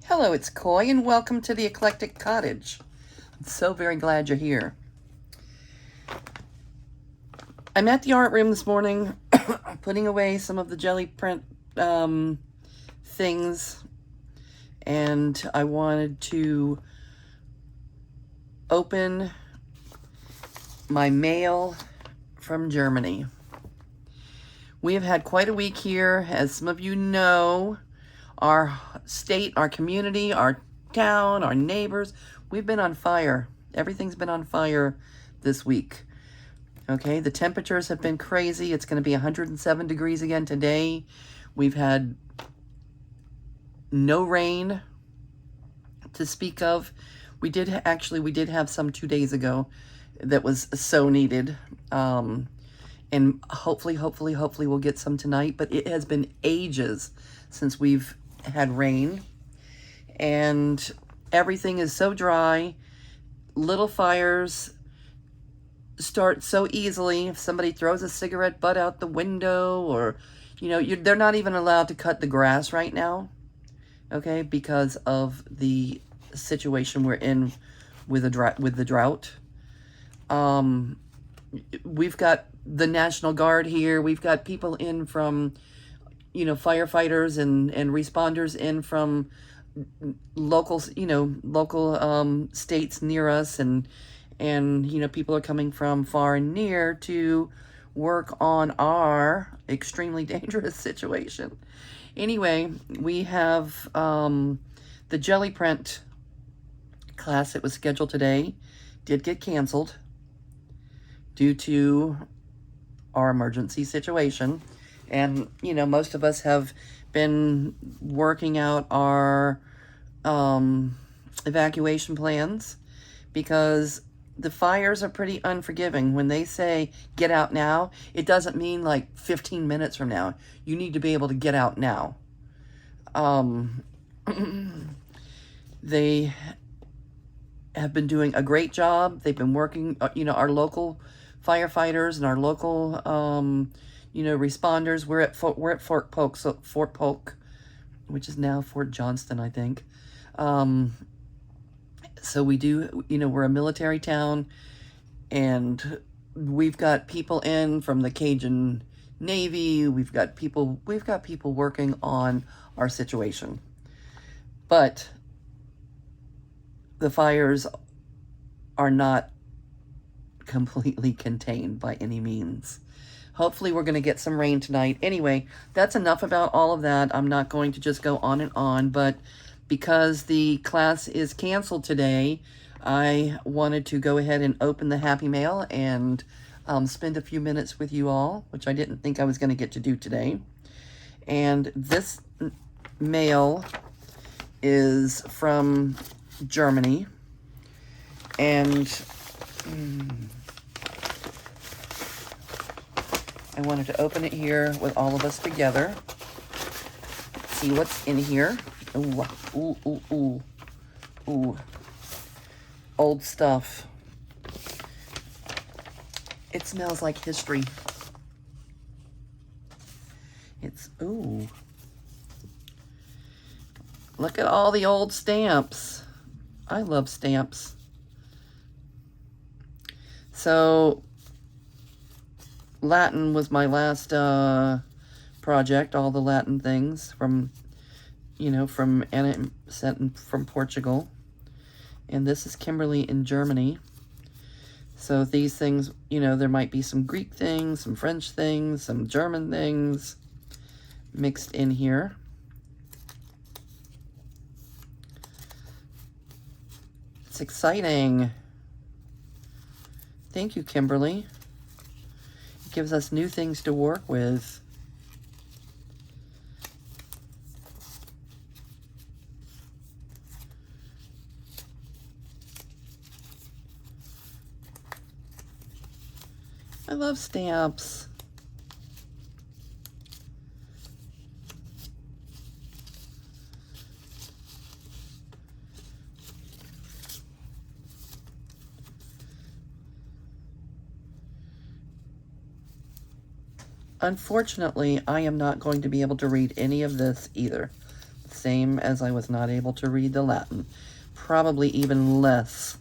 Hello, it's Coy, and welcome to the Eclectic Cottage. I'm so very glad you're here. I'm at the art room this morning, putting away some of the jelly print things, and I wanted to open my mail from Germany. We have had quite a week here, as some of you know. Our state, our community, our town, our neighbors, we've been on fire. Everything's been on fire this week. Okay, the temperatures have been crazy. It's going to be 107 degrees again today. We've had no rain to speak of. We did have some 2 days ago that was so needed. And hopefully we'll get some tonight. But it has been ages since we've had rain, and everything is so dry. Little fires start so easily. If somebody throws a cigarette butt out the window, or they're not even allowed to cut the grass right now, okay, because of the situation we're in with the drought. We've got the National Guard here. We've got people in from firefighters and responders in from local states near us, and people are coming from far and near to work on our extremely dangerous situation. Anyway, we have the jelly print class that was scheduled today did get canceled due to our emergency situation. And, most of us have been working out our evacuation plans, because the fires are pretty unforgiving. When they say get out now, it doesn't mean like 15 minutes from now. You need to be able to get out now. They have been doing a great job. They've been working, our local firefighters and our local responders. We're at Fort Polk, which is now Fort Johnston, I think. So we do, we're a military town, and we've got people in from the Cajun Navy. We've got people working on our situation. But the fires are not completely contained by any means. Hopefully we're going to get some rain tonight. Anyway, that's enough about all of that. I'm not going to just go on and on, but because the class is canceled today, I wanted to go ahead and open the Happy Mail and spend a few minutes with you all, which I didn't think I was going to get to do today. And this mail is from Germany, and I wanted to open it here with all of us together. See what's in here. Ooh. Old stuff. It smells like history. Look at all the old stamps. I love stamps. So Latin was my last project, all the Latin things from Anna sent from Portugal. And this is Kymberlee in Germany. So these things, there might be some Greek things, some French things, some German things mixed in here. It's exciting. Thank you, Kymberlee. It gives us new things to work with. I love stamps. Unfortunately, I am not going to be able to read any of this either. Same as I was not able to read the Latin. Probably even less.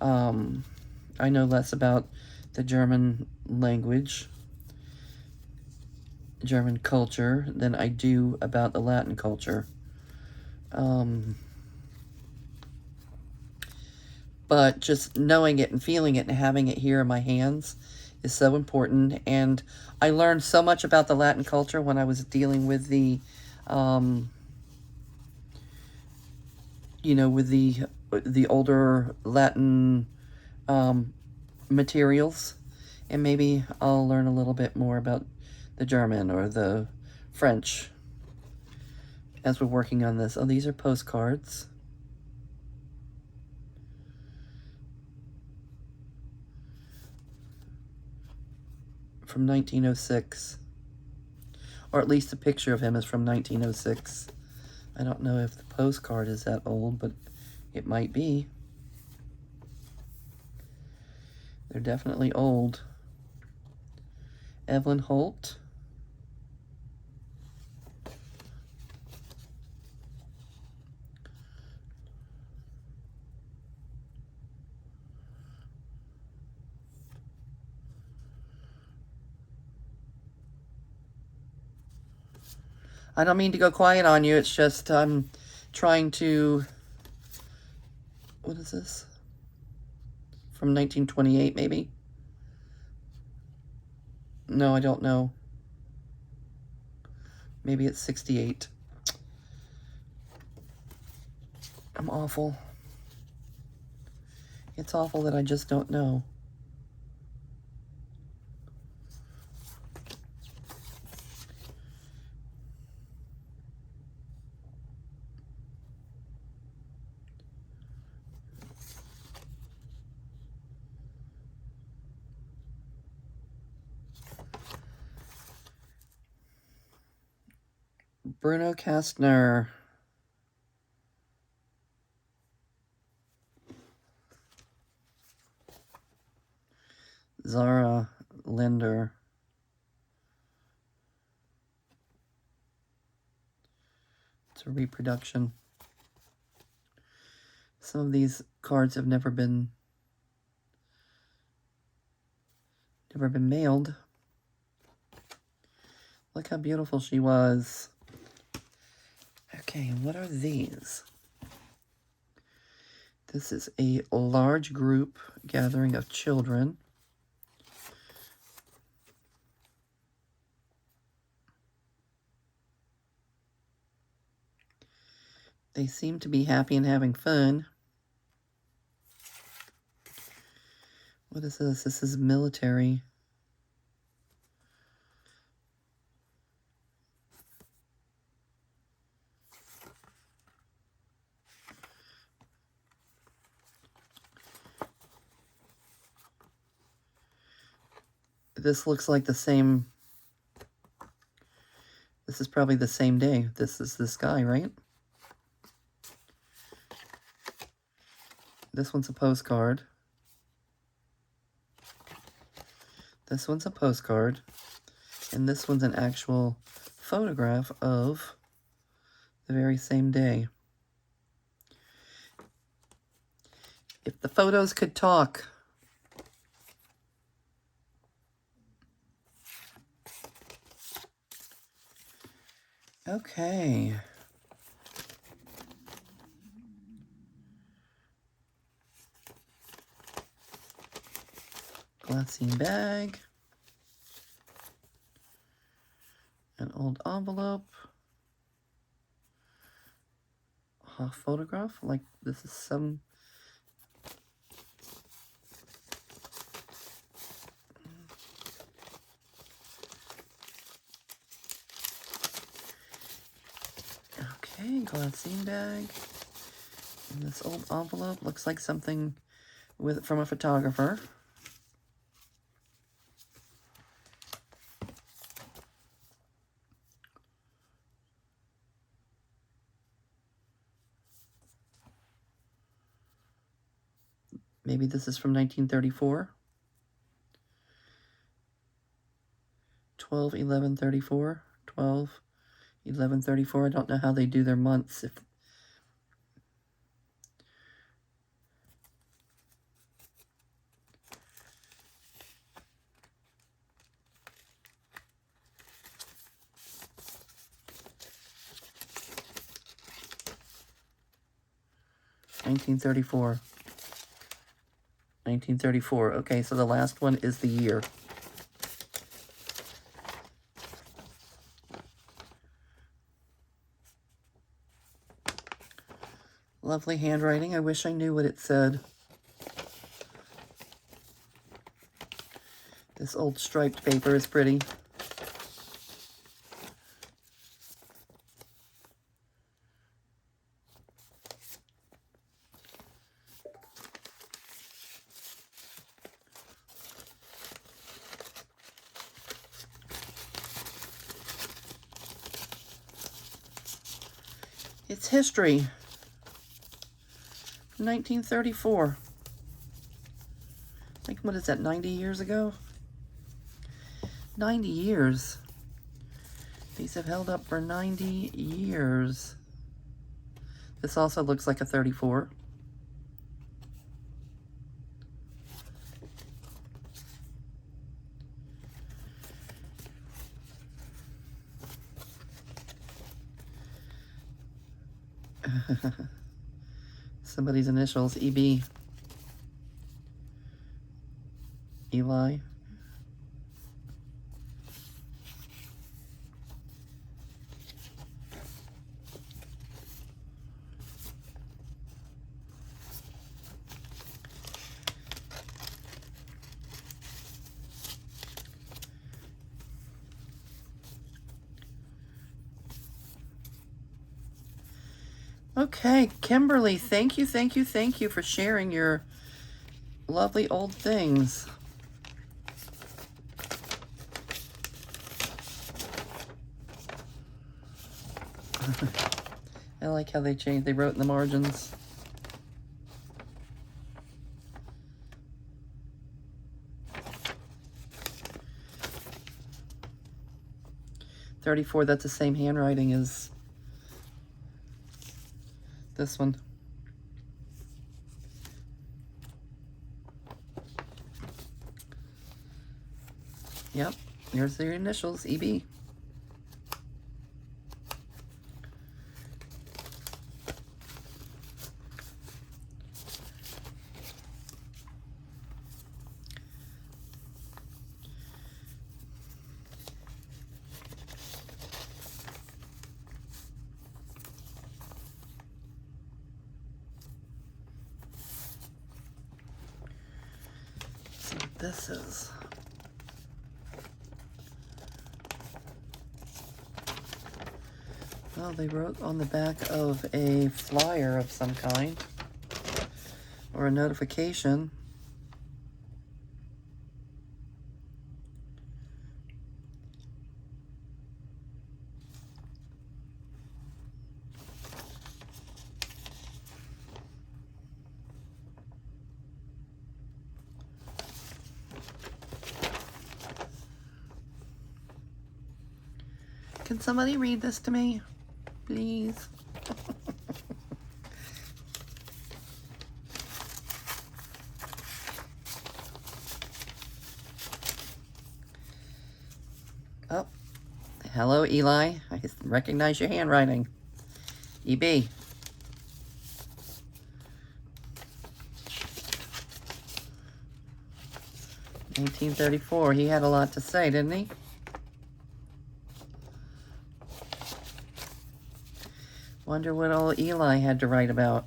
I know less about the German language, German culture, than I do about the Latin culture. But just knowing it and feeling it and having it here in my hands is so important. And I learned so much about the Latin culture when I was dealing with the, with the older Latin materials. And maybe I'll learn a little bit more about the German or the French as we're working on this. Oh, these are postcards. From 1906. Or at least the picture of him is from 1906. I don't know if the postcard is that old, but it might be. They're definitely old. Evelyn Holt. I don't mean to go quiet on you. It's just I'm trying to... What is this? From 1928, maybe? No, I don't know. Maybe it's 68. I'm awful. It's awful that I just don't know. Bruno Kastner. Zara Linder. It's a reproduction. Some of these cards have never been mailed. Look how beautiful she was. Okay, what are these? This is a large group gathering of children. They seem to be happy and having fun. What is this? This is military. This looks like the same. This is probably the same day. This is this guy, right? This one's a postcard. This one's a postcard. And this one's an actual photograph of the very same day. If the photos could talk. Okay. Glassine bag. An old envelope. A photograph. Like this is some... Okay, glassine bag. And this old envelope looks like something from a photographer. Maybe this is from 1934. 12/11/34. 12 1134. I don't know how they do their months. If 1934. 1934. Okay, so the last one is the year. Lovely handwriting. I wish I knew what it said. This old striped paper is pretty. It's history. 1934. Like, what is that, 90 years ago? 90 years. These have held up for 90 years. This also looks like a 34. Somebody's initials, EB. Eli. Okay, Kymberlee, thank you, thank you, thank you for sharing your lovely old things. I like how they changed, they wrote in the margins. .34, that's the same handwriting as this one. Yep, there's their initials, EB. So this is well, they wrote on the back of a flyer of some kind, or a notification. Can somebody read this to me, please? Oh, hello, Eli. I recognize your handwriting. EB. $1934. He had a lot to say, didn't he? Wonder what old Eli had to write about.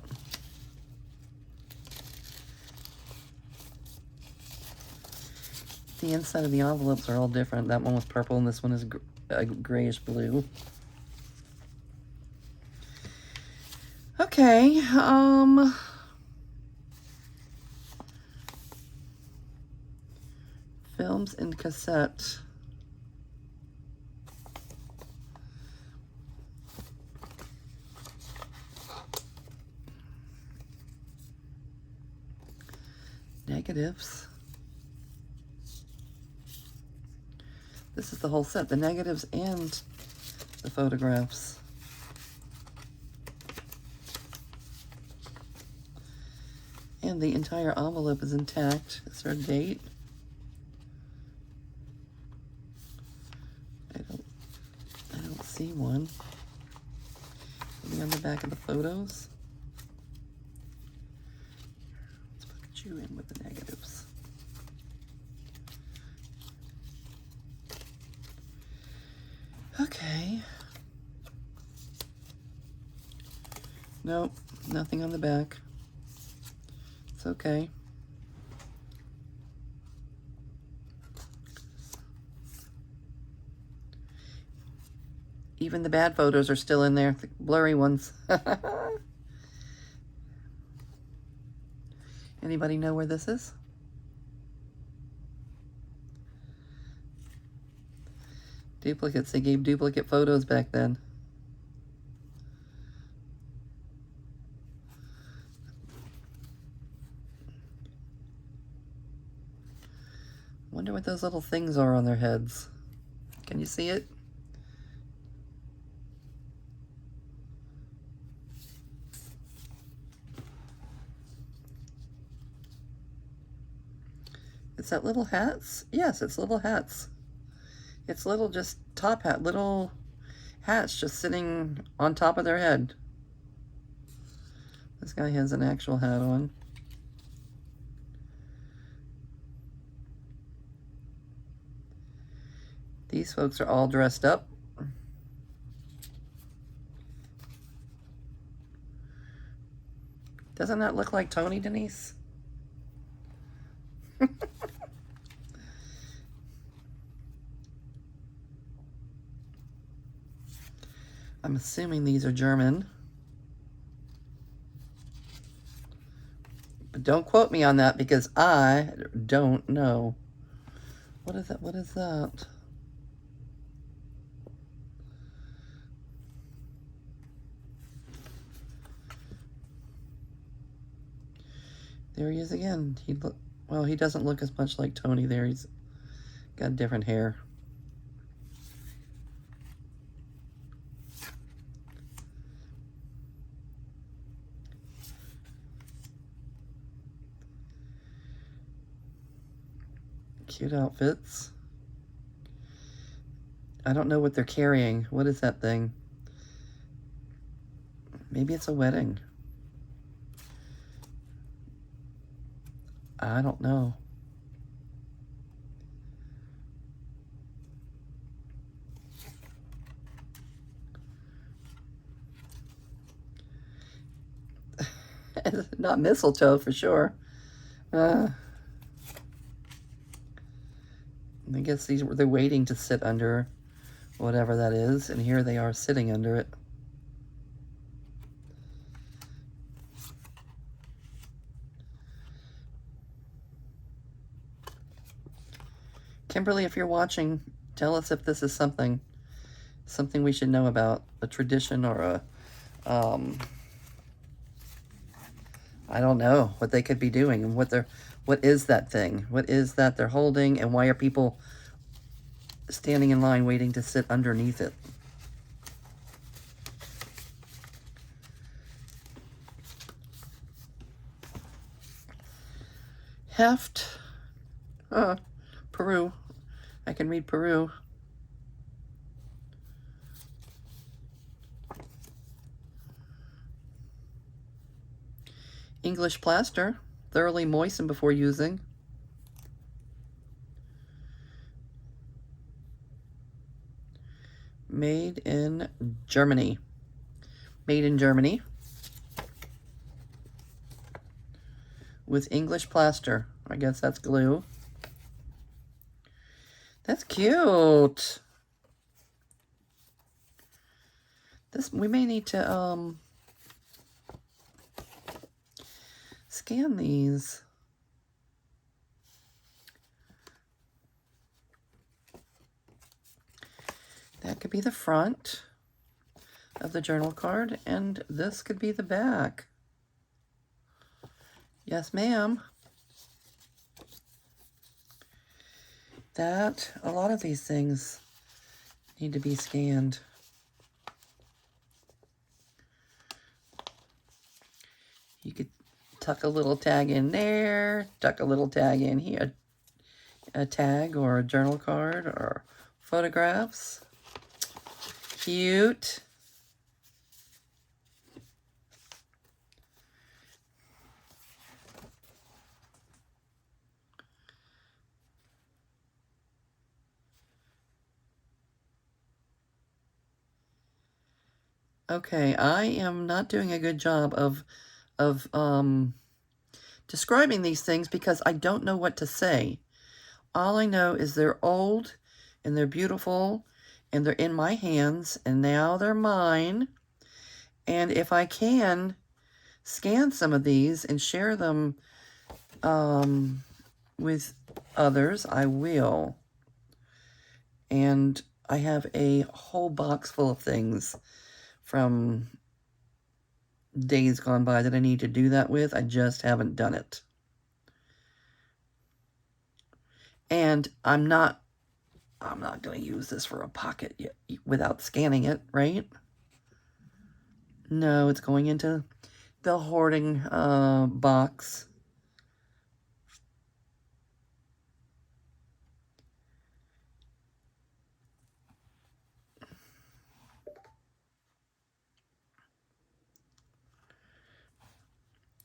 The inside of the envelopes are all different. That one was purple and this one is grayish blue. Okay, films and cassette. Negatives. This is the whole set, the negatives and the photographs. And the entire envelope is intact. Is there a date? I don't see one. Maybe on the back of the photos. Let's put you in with the negatives. Okay. Nope, nothing on the back. It's okay. Even the bad photos are still in there, the blurry ones. Anybody know where this is? Duplicates. They gave duplicate photos back then. Wonder what those little things are on their heads. Can you see it? Is that little hats? Yes, it's little hats. It's little just top hat, little hats just sitting on top of their head. This guy has an actual hat on. These folks are all dressed up. Doesn't that look like Tony, Denise? I'm assuming these are German. But don't quote me on that because I don't know. What is that? What is that? There he is again. Well, he doesn't look as much like Tony there. He's got different hair. Cute outfits. I don't know what they're carrying. What is that thing? Maybe it's a wedding. I don't know. Not mistletoe for sure. I guess they're waiting to sit under whatever that is, and here they are sitting under it. Kymberlee, if you're watching, tell us if this is something we should know about, a tradition or a, I don't know what they could be doing and what is that thing? What is that they're holding, and why are people standing in line waiting to sit underneath it? Heft. Peru. I can read Peru. English plaster. Thoroughly moisten before using. Made in Germany. Made in Germany. With English plaster. I guess that's glue. That's cute. We may need to scan these. That could be the front of the journal card, and this could be the back. Yes, ma'am. A lot of these things need to be scanned. tuck a little tag in there, tuck a little tag in here, a tag or a journal card or photographs. Cute. Okay, I am not doing a good job of describing these things because I don't know what to say. All I know is they're old and they're beautiful and they're in my hands and now they're mine. And if I can scan some of these and share them with others, I will. And I have a whole box full of things from days gone by that I need to do that with. I just haven't done it. And I'm not going to use this for a pocket yet without scanning it, right? No, it's going into the hoarding box.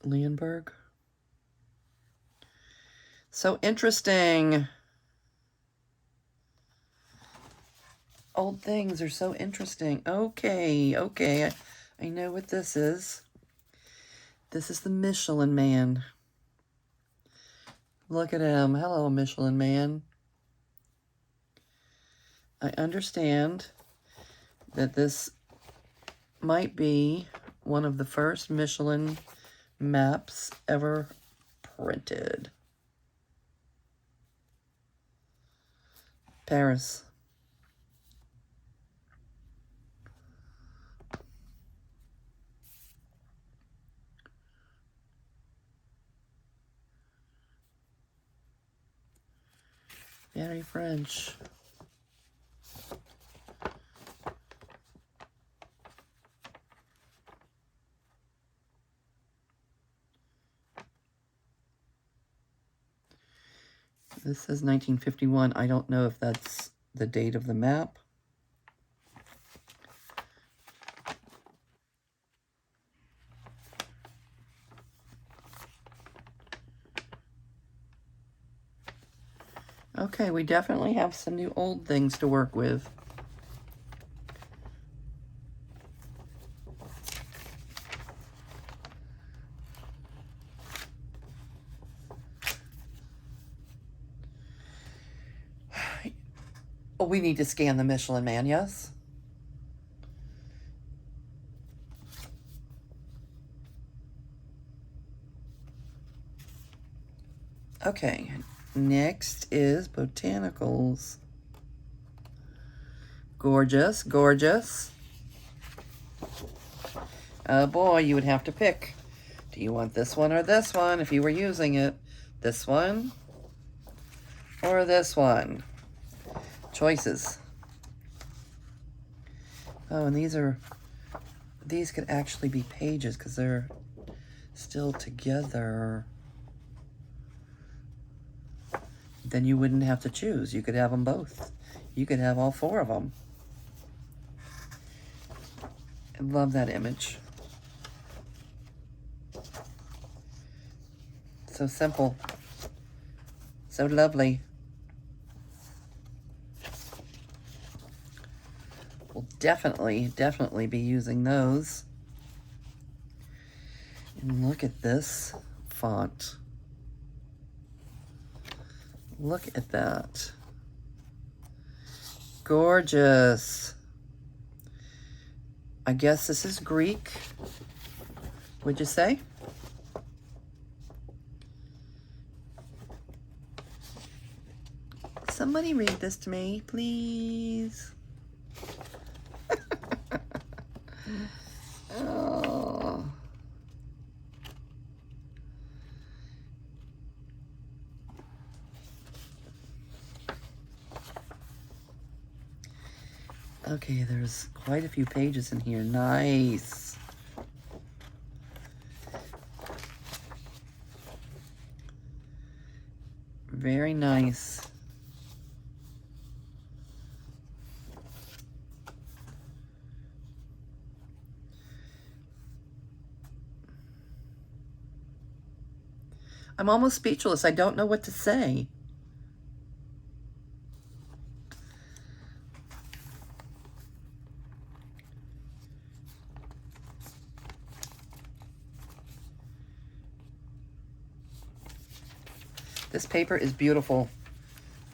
Leonberg. So interesting. Old things are so interesting. Okay. I know what this is. This is the Michelin Man. Look at him. Hello, Michelin Man. I understand that this might be one of the first Michelin maps ever printed. Paris. Very French. This says 1951. I don't know if that's the date of the map. Okay, we definitely have some new old things to work with. Oh, we need to scan the Michelin Man, yes? Okay, next is botanicals. Gorgeous, gorgeous. Oh boy, you would have to pick. Do you want this one or this one if you were using it? This one or this one? Choices. Oh, and these could actually be pages because they're still together. Then you wouldn't have to choose. You could have them both. You could have all four of them. I love that image. So simple. So lovely. We'll definitely be using those. And look at this font. Look at that. Gorgeous. I guess this is Greek. Would you say? Somebody read this to me, please. Oh. Okay, there's quite a few pages in here. Nice. Very nice. I'm almost speechless. I don't know what to say. This paper is beautiful.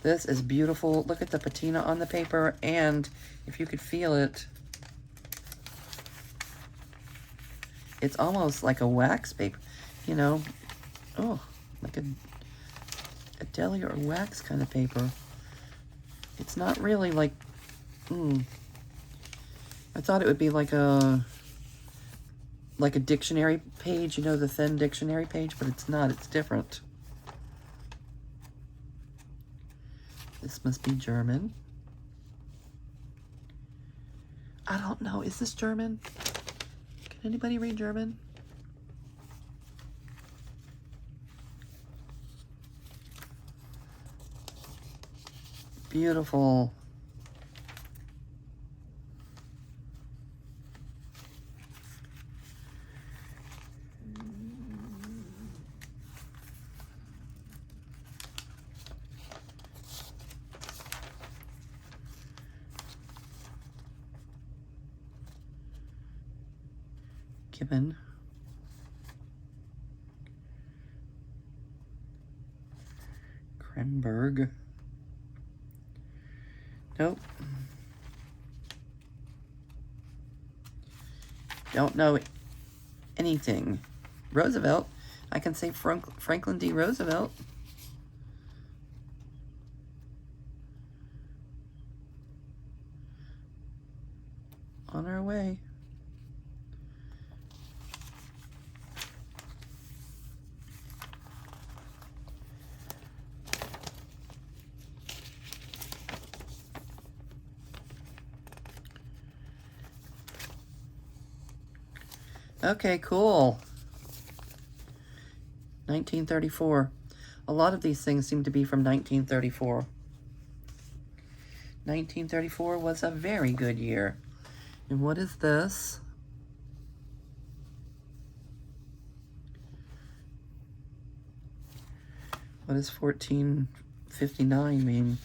This is beautiful. Look at the patina on the paper, and if you could feel it, it's almost like a wax paper, you know. Oh, like a deli or wax kind of paper. It's not really like, I thought it would be like a dictionary page, you know, the thin dictionary page, but it's not. It's different. This must be German. I don't know. Is this German? Can anybody read German? Beautiful. Gibbon. Krenberg. Nope. Don't know anything. Roosevelt. I can say Franklin D. Roosevelt. On our way. Okay, cool. 1934. A lot of these things seem to be from 1934. 1934 was a very good year. And what is this? What does 1459 mean?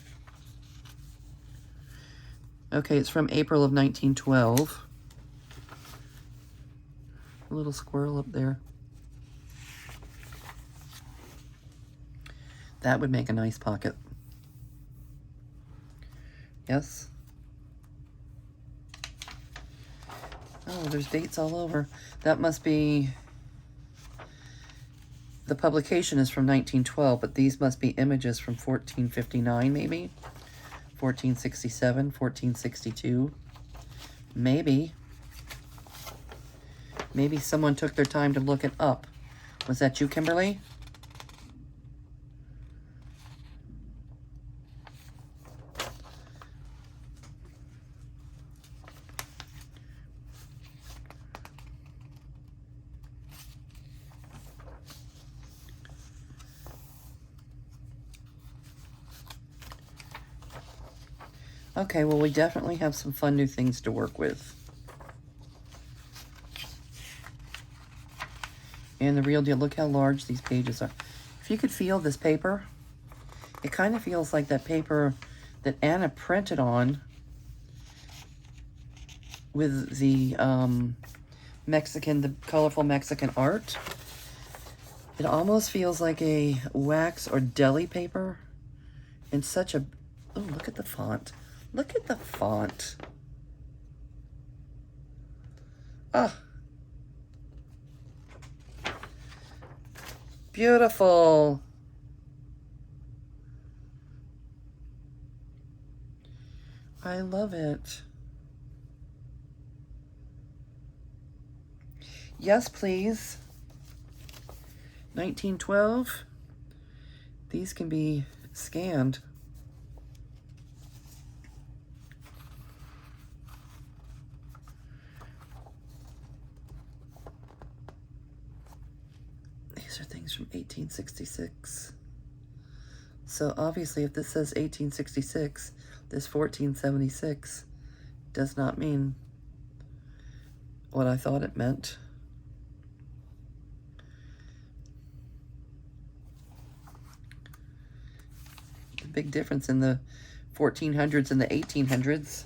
Okay, it's from April of 1912. A little squirrel up there. That would make a nice pocket. Yes. Oh, there's dates all over. That must be... The publication is from 1912, but these must be images from 1459, maybe? 1467, 1462. Maybe. Maybe someone took their time to look it up. Was that you, Kymberlee? Okay, well, we definitely have some fun new things to work with. And the real deal, look how large these pages are. If you could feel this paper, it kind of feels like that paper that Anna printed on with the the colorful Mexican art. It almost feels like a wax or deli paper. And such a, oh, look at the font. Look at the font. Ah. Beautiful. I love it. Yes, please. 1912. These can be scanned. These are things from 1866. So obviously if this says 1866, this 1476 does not mean what I thought it meant. The big difference in the 1400s and the 1800s.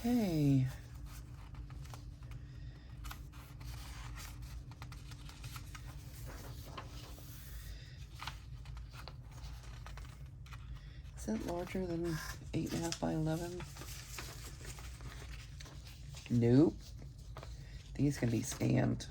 Okay. Is that larger than 8.5 by 11? Nope. These can be scanned.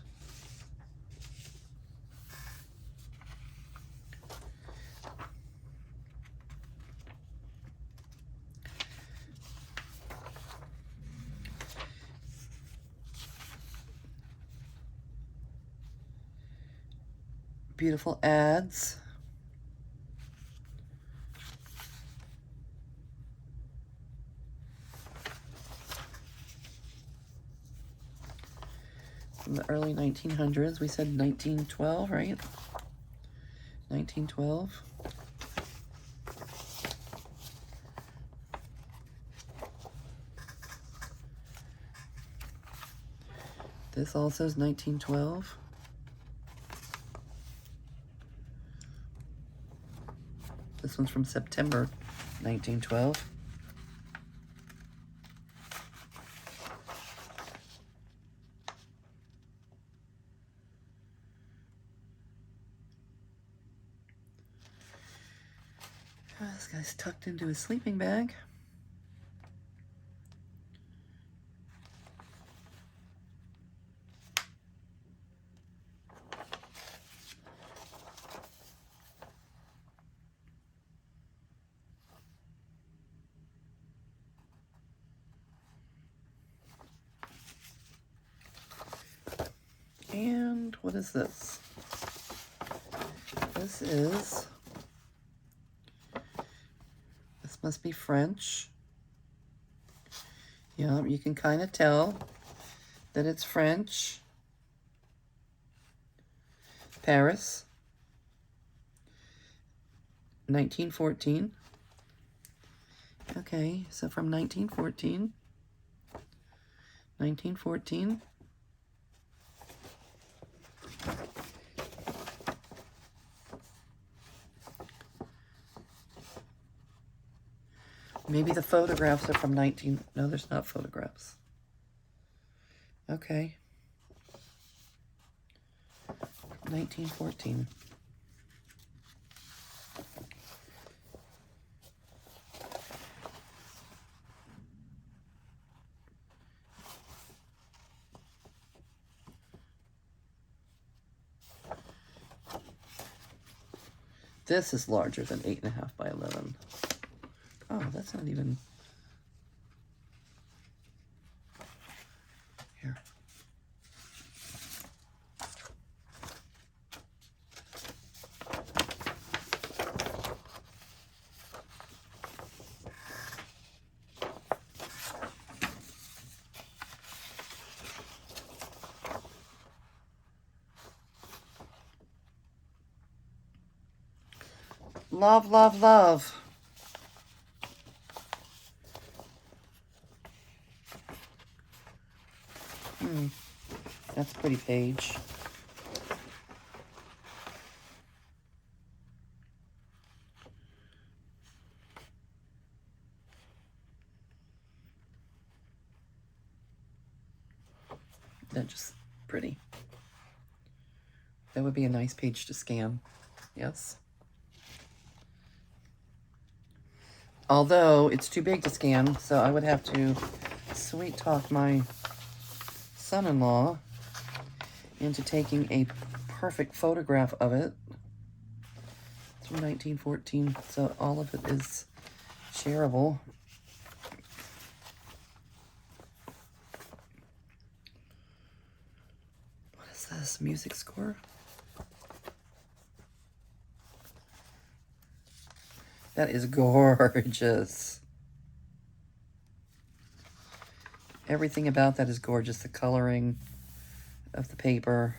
Beautiful ads. From the early 1900s. We said 1912, right? 1912. This all says 1912. This one's from September 1912. Oh, this guy's tucked into his sleeping bag. And what is this? This must be French. Yeah, you can kind of tell that it's French. Paris, 1914. Okay, so from 1914. Maybe the photographs are from no, there's not photographs. Okay. 1914. This is larger than 8.5 by 11. Oh, that's not even... Here. Love, love, love. That's a pretty page. That's just pretty. That would be a nice page to scan. Yes. Although it's too big to scan, so I would have to sweet talk my son-in-law into taking a perfect photograph of it. It's from 1914, so all of it is shareable. this music score. That is gorgeous. Everything about that is gorgeous. The coloring of the paper.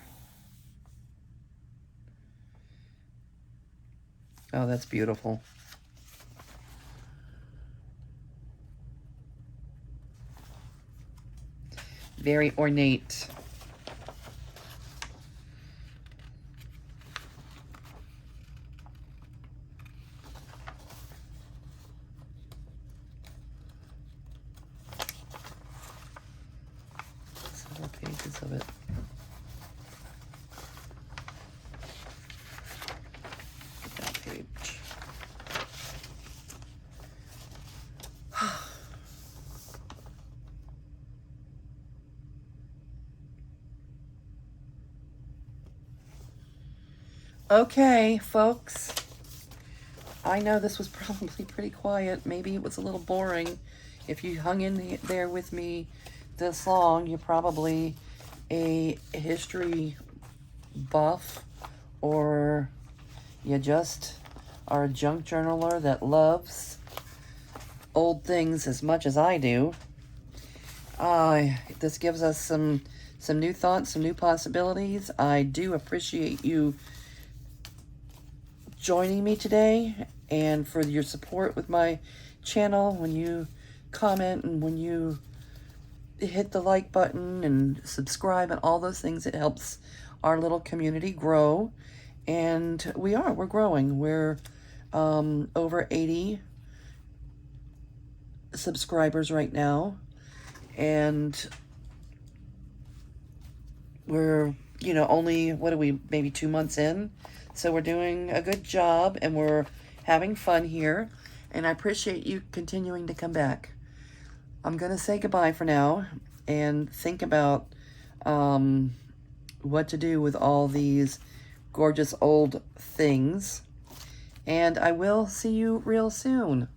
Oh, that's beautiful. Very ornate. Several pages of it. That page. Okay, folks. I know this was probably pretty quiet. Maybe it was a little boring. If you hung in there with me this long, you're probably a history buff, or you just are a junk journaler that loves old things as much as I do. This gives us some new thoughts, some new possibilities. I do appreciate you joining me today and for your support with my channel. When you comment and when you hit the like button and subscribe and all those things, it helps our little community grow. And we're growing. We're over 80 subscribers right now, and we're only, what are we, maybe 2 months in, so we're doing a good job and we're having fun here, and I appreciate you continuing to come back. I'm gonna say goodbye for now and think about what to do with all these gorgeous old things, and I will see you real soon.